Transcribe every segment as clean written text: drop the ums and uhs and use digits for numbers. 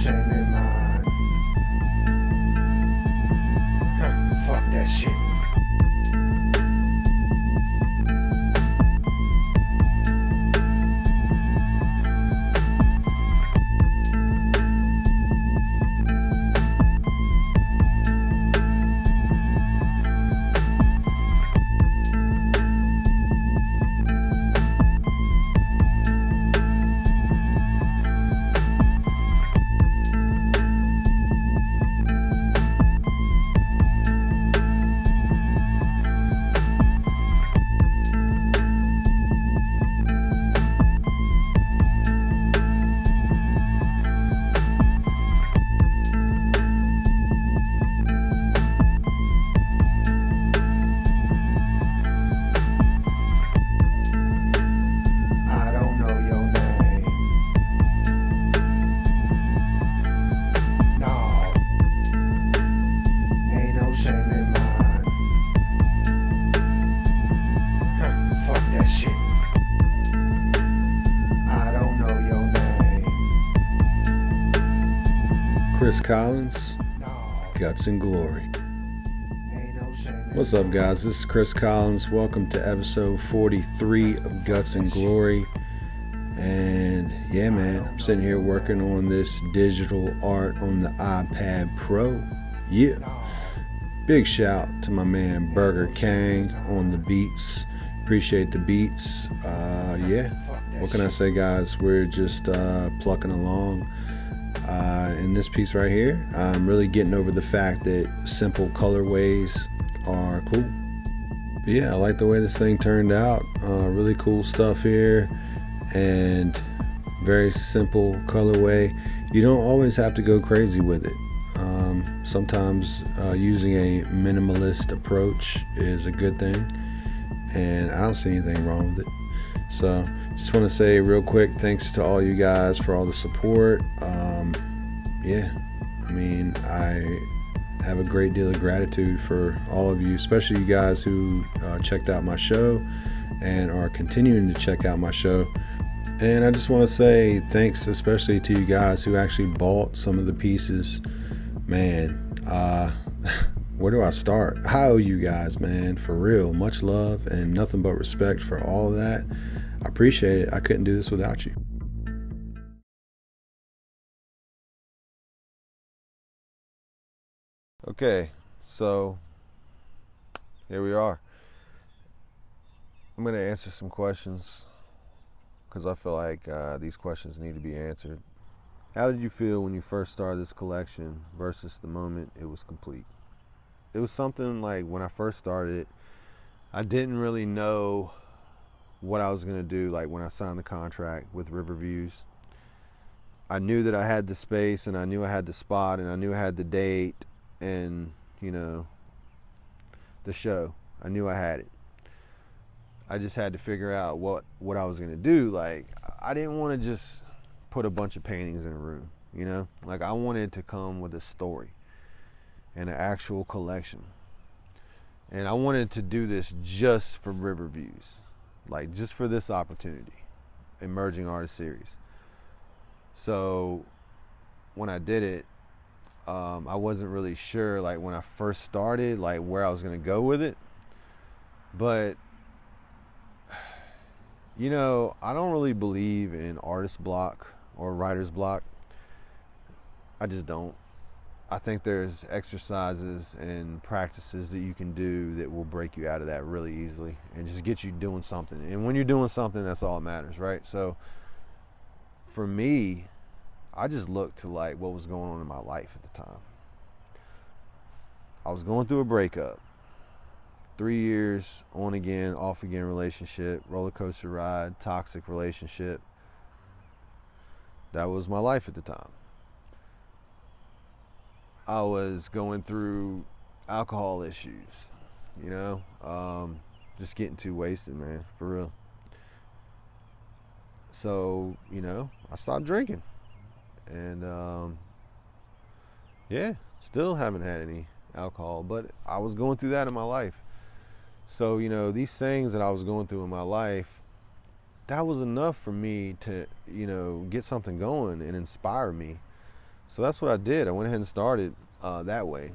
shame in mine. Fuck that shit. Kris Collins, Guts and Glory. What's up, guys? This is Kris Collins. Welcome to episode 43 of Guts and Glory. And yeah, man, I'm sitting here working on this digital art on the iPad Pro. Yeah. Big shout to my man Burga Kang on the beats. Appreciate the beats. Yeah. What can I say, guys? We're just plucking along. In this piece right here, I'm really getting over the fact that simple colorways are cool. But yeah, I like the way this thing turned out. Really cool stuff here, and very simple colorway. You don't always have to go crazy with it. Sometimes using a minimalist approach is a good thing, and I don't see anything wrong with it. So just want to say real quick, thanks to all you guys for all the support. Yeah, I mean, I have a great deal of gratitude for all of you, especially you guys who checked out my show and are continuing to check out my show. And I just want to say thanks especially to you guys who actually bought some of the pieces. Man, where do I start? I owe you guys, man, for real. Much love and nothing but respect for all of that. I appreciate it. I couldn't do this without you. Okay, so here we are. I'm going to answer some questions because I feel like these questions need to be answered. How did you feel when you first started this collection versus the moment it was complete? It was something like when I first started, I didn't really know what I was going to do. Like when I signed the contract with Riverviews, I knew that I had the space and I knew I had the spot and I knew I had the date and, you know, the show. I knew I had it. I just had to figure out what I was going to do. Like, I didn't want to just put a bunch of paintings in a room, you know? Like, I wanted to come with a story and an actual collection. And I wanted to do this just for Riverviews. Like, just for this opportunity. Emerging Artist Series. So, when I did it, I wasn't really sure, like when I first started, like where I was going to go with it. But, you know, I don't really believe in artist block or writer's block. I just don't. I think there's exercises and practices that you can do that will break you out of that really easily and just get you doing something. And when you're doing something, that's all that matters, right? So, for me, I just looked to like what was going on in my life at the time. I was going through a breakup. 3 years, on again, off again relationship, roller coaster ride, toxic relationship. That was my life at the time. I was going through alcohol issues, you know, just getting too wasted, man, for real. So, you know, I stopped drinking. And yeah, still haven't had any alcohol, but I was going through that in my life. So, you know, these things that I was going through in my life, that was enough for me to, you know, get something going and inspire me. So that's what I did. I went ahead and started that way.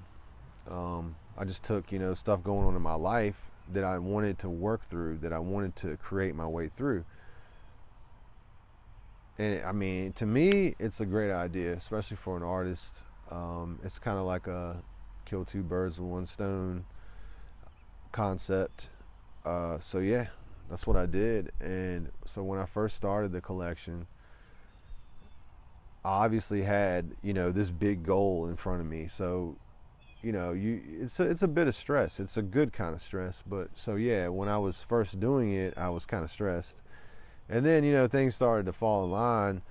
I just took, you know, stuff going on in my life that I wanted to work through, that I wanted to create my way through. And I mean, to me, it's a great idea, especially for an artist. It's kind of like a kill two birds with one stone concept. So yeah, that's what I did. And so when I first started the collection, I obviously had, you know, this big goal in front of me. So, you know, it's a bit of stress. It's a good kind of stress. But so yeah, when I was first doing it, I was kind of stressed. And then, you know, things started to fall in line,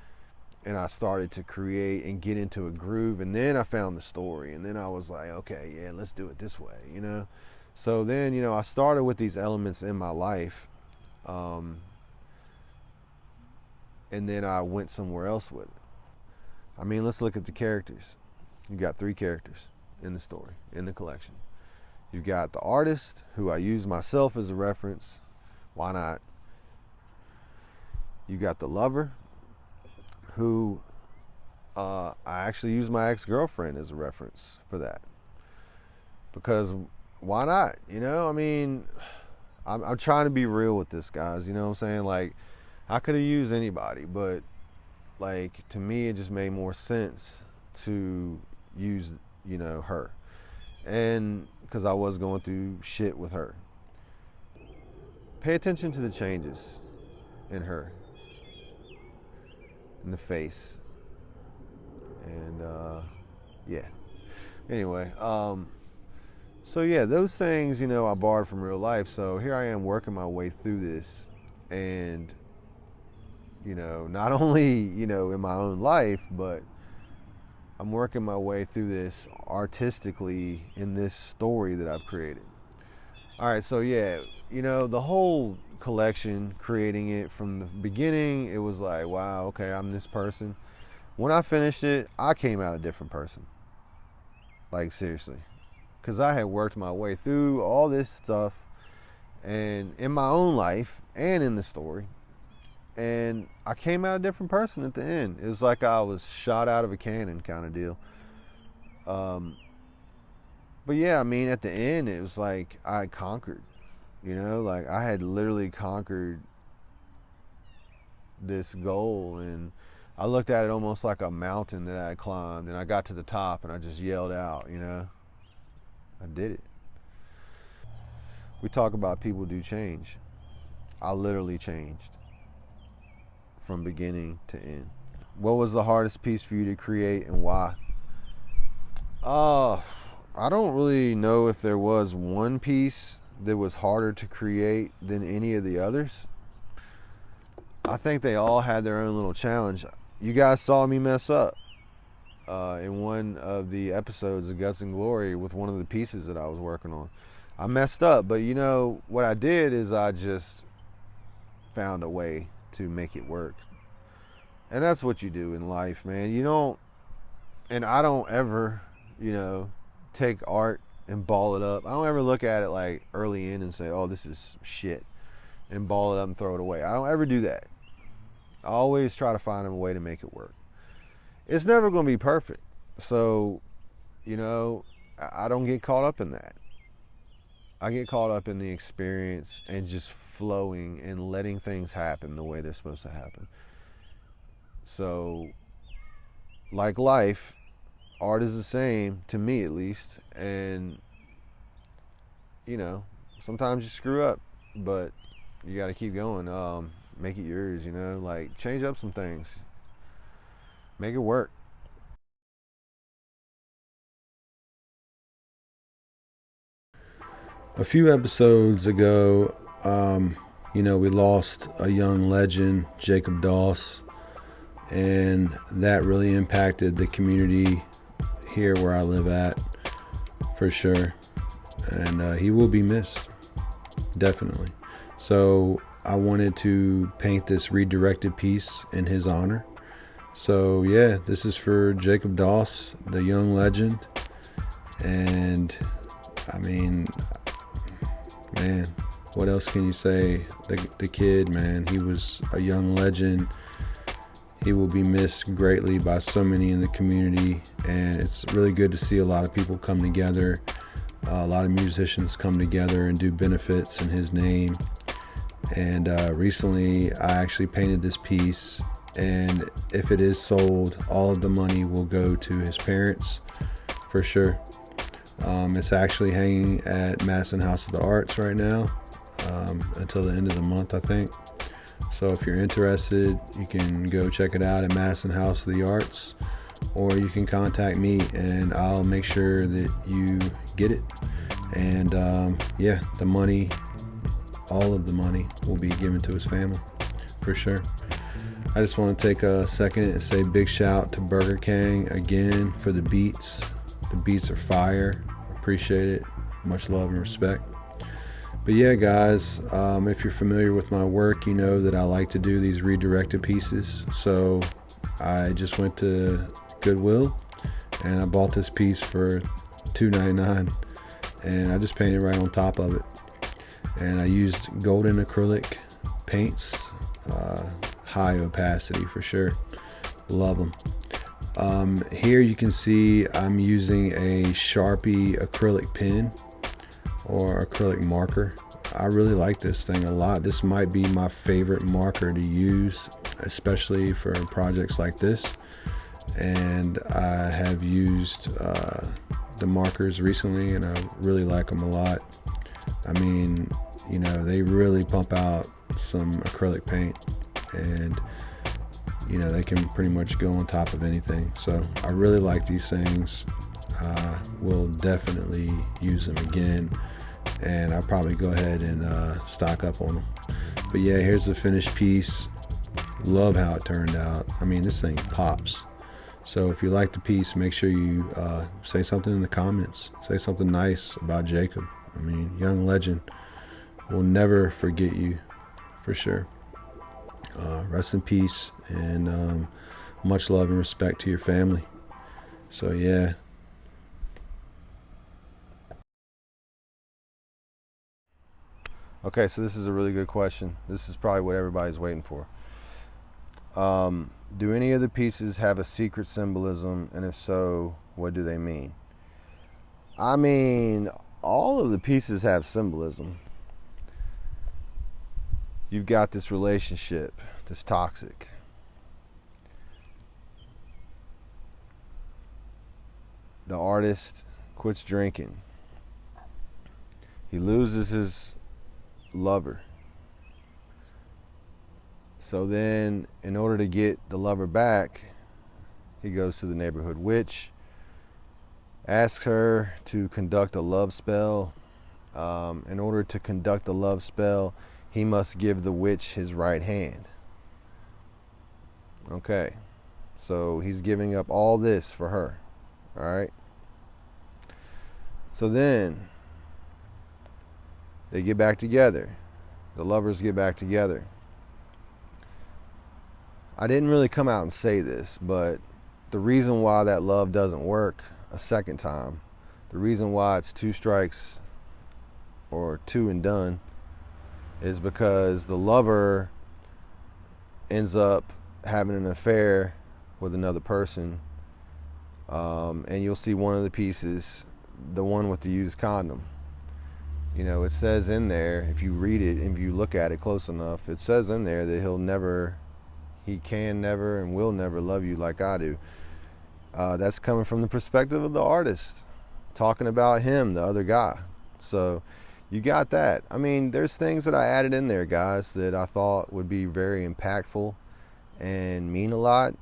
and I started to create and get into a groove. And then I found the story, and then I was like, okay, yeah, let's do it this way, you know. So then, you know, I started with these elements in my life, and then I went somewhere else with it. I mean, let's look at the characters. You got 3 characters in the story, in the collection. You've got the artist, who I use myself as a reference. Why not? You got the lover, who I actually use my ex-girlfriend as a reference for that. Because why not? You know, I mean, I'm trying to be real with this, guys. You know what I'm saying? Like, I could have used anybody, but like, to me, it just made more sense to use, you know, her. And because I was going through shit with her. Pay attention to the changes in her, in the face. And yeah, anyway, so yeah, those things, you know, I borrowed from real life. So here I am working my way through this, and you know, not only, you know, in my own life, but I'm working my way through this artistically in this story that I've created. All right, so yeah, you know, the whole collection, creating it from the beginning, it was like, wow, okay, I'm this person. When I finished it, I came out a different person. Like, seriously. Because I had worked my way through all this stuff, and in my own life and in the story. And I came out a different person at the end. It was like I was shot out of a cannon kind of deal. But yeah, I mean, at the end, it was like I conquered. You know, like I had literally conquered this goal, and I looked at it almost like a mountain that I had climbed, and I got to the top and I just yelled out, you know, I did it. We talk about people do change. I literally changed from beginning to end. What was the hardest piece for you to create, and why? I don't really know if there was one piece that was harder to create than any of the others. I think they all had their own little challenge. You guys saw me mess up in one of the episodes of Guts and Glory with one of the pieces that I was working on. I messed up, but you know what I did is I just found a way to make it work. And that's what you do in life, man. You don't, and I don't ever, you know, take art and ball it up. I don't ever look at it like early in and say, oh, this is shit, and ball it up and throw it away. I don't ever do that. I always try to find a way to make it work. It's never going to be perfect. So, you know, I don't get caught up in that. I get caught up in the experience and just flowing and letting things happen the way they're supposed to happen. So, like life, art is the same, to me at least. And, you know, sometimes you screw up, but you got to keep going. Make it yours, you know, like change up some things. Make it work. A few episodes ago, you know, we lost a young legend, Jacob Doss, and that really impacted the community here where I live at, for sure. And he will be missed, definitely. So I wanted to paint this redirected piece in his honor. So yeah, this is for Jacob Doss, the young legend. And I mean, man, what else can you say? The kid, man, he was a young legend. He will be missed greatly by so many in the community, and it's really good to see a lot of people come together, a lot of musicians come together and do benefits in his name. And recently I actually painted this piece, and if it is sold, all of the money will go to his parents for sure. It's actually hanging at Madison House of the Arts right now until the end of the month, I think. So if you're interested, you can go check it out at Madison House of the Arts, or you can contact me and I'll make sure that you get it. And yeah, the money, all of the money will be given to his family for sure. I just want to take a second and say big shout to Burga Kang again for the beats. The beats are fire. Appreciate it. Much love and respect. But yeah, guys, if you're familiar with my work, you know that I like to do these redirected pieces. So I just went to Goodwill and I bought this piece for $2.99, and I just painted right on top of it. And I used golden acrylic paints, high opacity for sure. Love them. Here you can see I'm using a Sharpie acrylic pen or acrylic marker. I really like this thing a lot. This might be my favorite marker to use, especially for projects like this. And I have used the markers recently, and I really like them a lot. I mean, you know, they really pump out some acrylic paint, and you know, they can pretty much go on top of anything. So I really like these things. We'll definitely use them again, and I'll probably go ahead and stock up on them. But yeah, here's the finished piece. Love how it turned out. I mean, this thing pops. So if you like the piece, make sure you say something in the comments. Say something nice about Jacob. I mean, young legend. We'll never forget you, for sure. Rest in peace, and much love and respect to your family. So yeah. Okay, so this is a really good question. This is probably what everybody's waiting for. Do any of the pieces have a secret symbolism, and if so, what do they mean? I mean, all of the pieces have symbolism. You've got this relationship that's toxic. The artist quits drinking. He loses his lover. So then, in order to get the lover back, he goes to the neighborhood witch, asks her to conduct a love spell. In order to conduct a love spell, he must give the witch his right hand. Okay, so he's giving up all this for her. All right. So then they get back together. The lovers get back together. I didn't really come out and say this, but the reason why that love doesn't work a second time, the reason why it's 2 strikes or 2 and done, is because the lover ends up having an affair with another person. And you'll see one of the pieces, the one with the used condom. You know, it says in there, if you read it and if you look at it close enough, it says in there that he can never and will never love you like I do. That's coming from the perspective of the artist, talking about him, the other guy. So you got that. I mean, there's things that I added in there, guys, that I thought would be very impactful and mean a lot.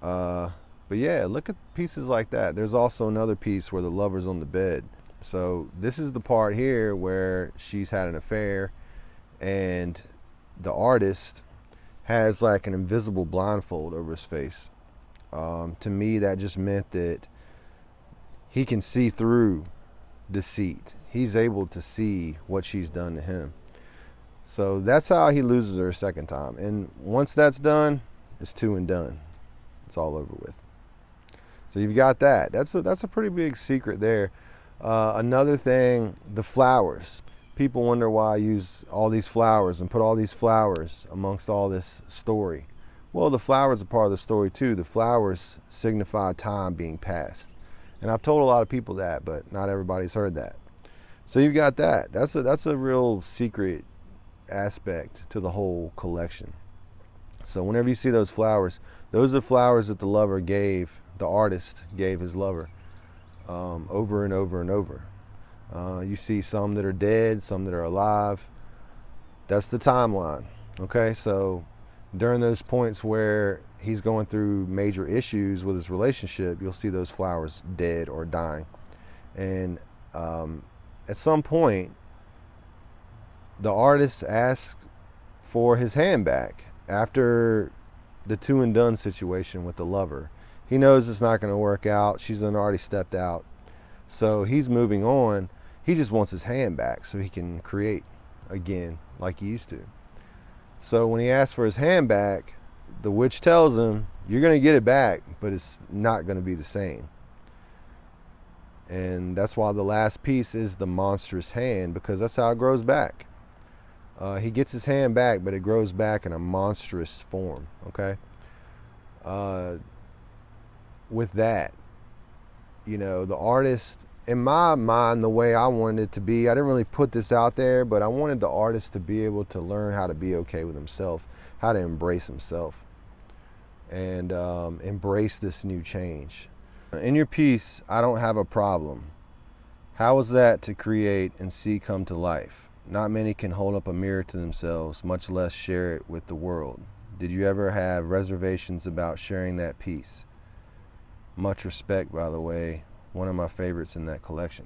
But yeah, look at pieces like that. There's also another piece where the lover's on the bed. So this is the part here where she's had an affair, and the artist has like an invisible blindfold over his face. To me, that just meant that he can see through deceit. He's able to see what she's done to him. So that's how he loses her a second time. And once that's done, it's 2 and done. It's all over with. So you've got that. That's a pretty big secret there. Another thing, the flowers. People wonder why I use all these flowers and put all these flowers amongst all this story. Well, the flowers are part of the story too. The flowers signify time being passed. And I've told a lot of people that, but not everybody's heard that. So you've got that. That's a real secret aspect to the whole collection. So whenever you see those flowers, those are flowers that the lover gave, the artist gave his lover, over and over and over. You see some that are dead, some that are alive. That's the timeline. Okay, so during those points where he's going through major issues with his relationship, you'll see those flowers dead or dying. And at some point, the artist asks for his hand back after the two and done situation with the lover. He knows it's not going to work out. She's already stepped out. So he's moving on. He just wants his hand back so he can create again like he used to. So when he asks for his hand back, the witch tells him, you're going to get it back, but it's not going to be the same. And that's why the last piece is the monstrous hand, because that's how it grows back. He gets his hand back, but it grows back in a monstrous form. Okay. With that, you know, the artist, in my mind, the way I wanted it to be, I didn't really put this out there, but I wanted the artist to be able to learn how to be okay with himself, how to embrace himself, and embrace this new change. In your piece, I don't have a problem. How is that to create and see come to life? Not many can hold up a mirror to themselves, much less share it with the world. Did you ever have reservations about sharing that piece? Much respect, by the way. One of my favorites in that collection.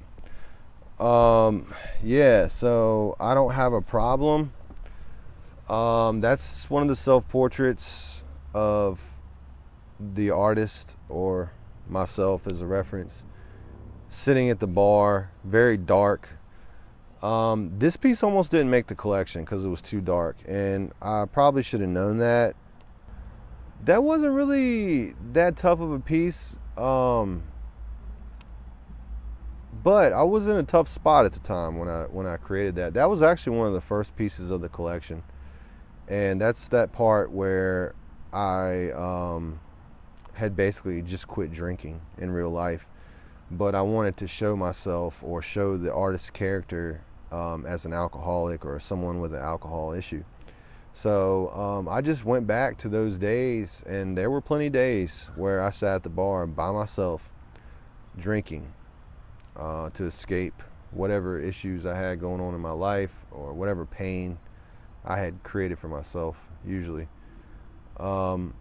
Yeah, so I don't have a problem. That's one of the self-portraits of the artist, or myself as a reference, sitting at the bar, very dark. This piece almost didn't make the collection because it was too dark, and I probably should have known that. That wasn't really that tough of a piece, but I was in a tough spot at the time when I created that. That was actually one of the first pieces of the collection, and that's that part where I had basically just quit drinking in real life, but I wanted to show myself, or show the artist's character as an alcoholic or someone with an alcohol issue. So I just went back to those days, and there were plenty of days where I sat at the bar by myself drinking to escape whatever issues I had going on in my life, or whatever pain I had created for myself, usually. So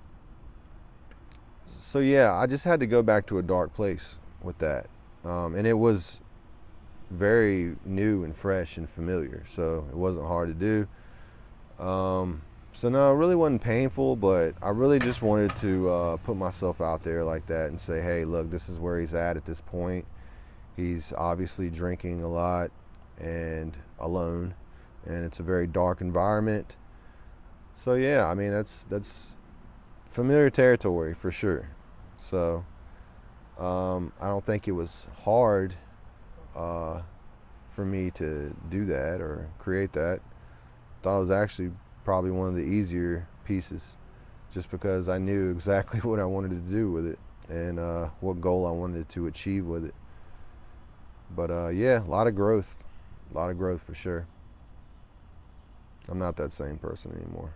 yeah, I just had to go back to a dark place with that. And it was very new and fresh and familiar, so it wasn't hard to do. So no, it really wasn't painful, but I really just wanted to put myself out there like that and say, hey, look, this is where he's at this point. He's obviously drinking a lot and alone, and it's a very dark environment. So yeah, I mean, that's familiar territory for sure. So I don't think it was hard for me to do that or create that. Thought it was actually probably one of the easier pieces, just because I knew exactly what I wanted to do with it and what goal I wanted to achieve with it. But yeah, a lot of growth for sure. I'm not that same person anymore.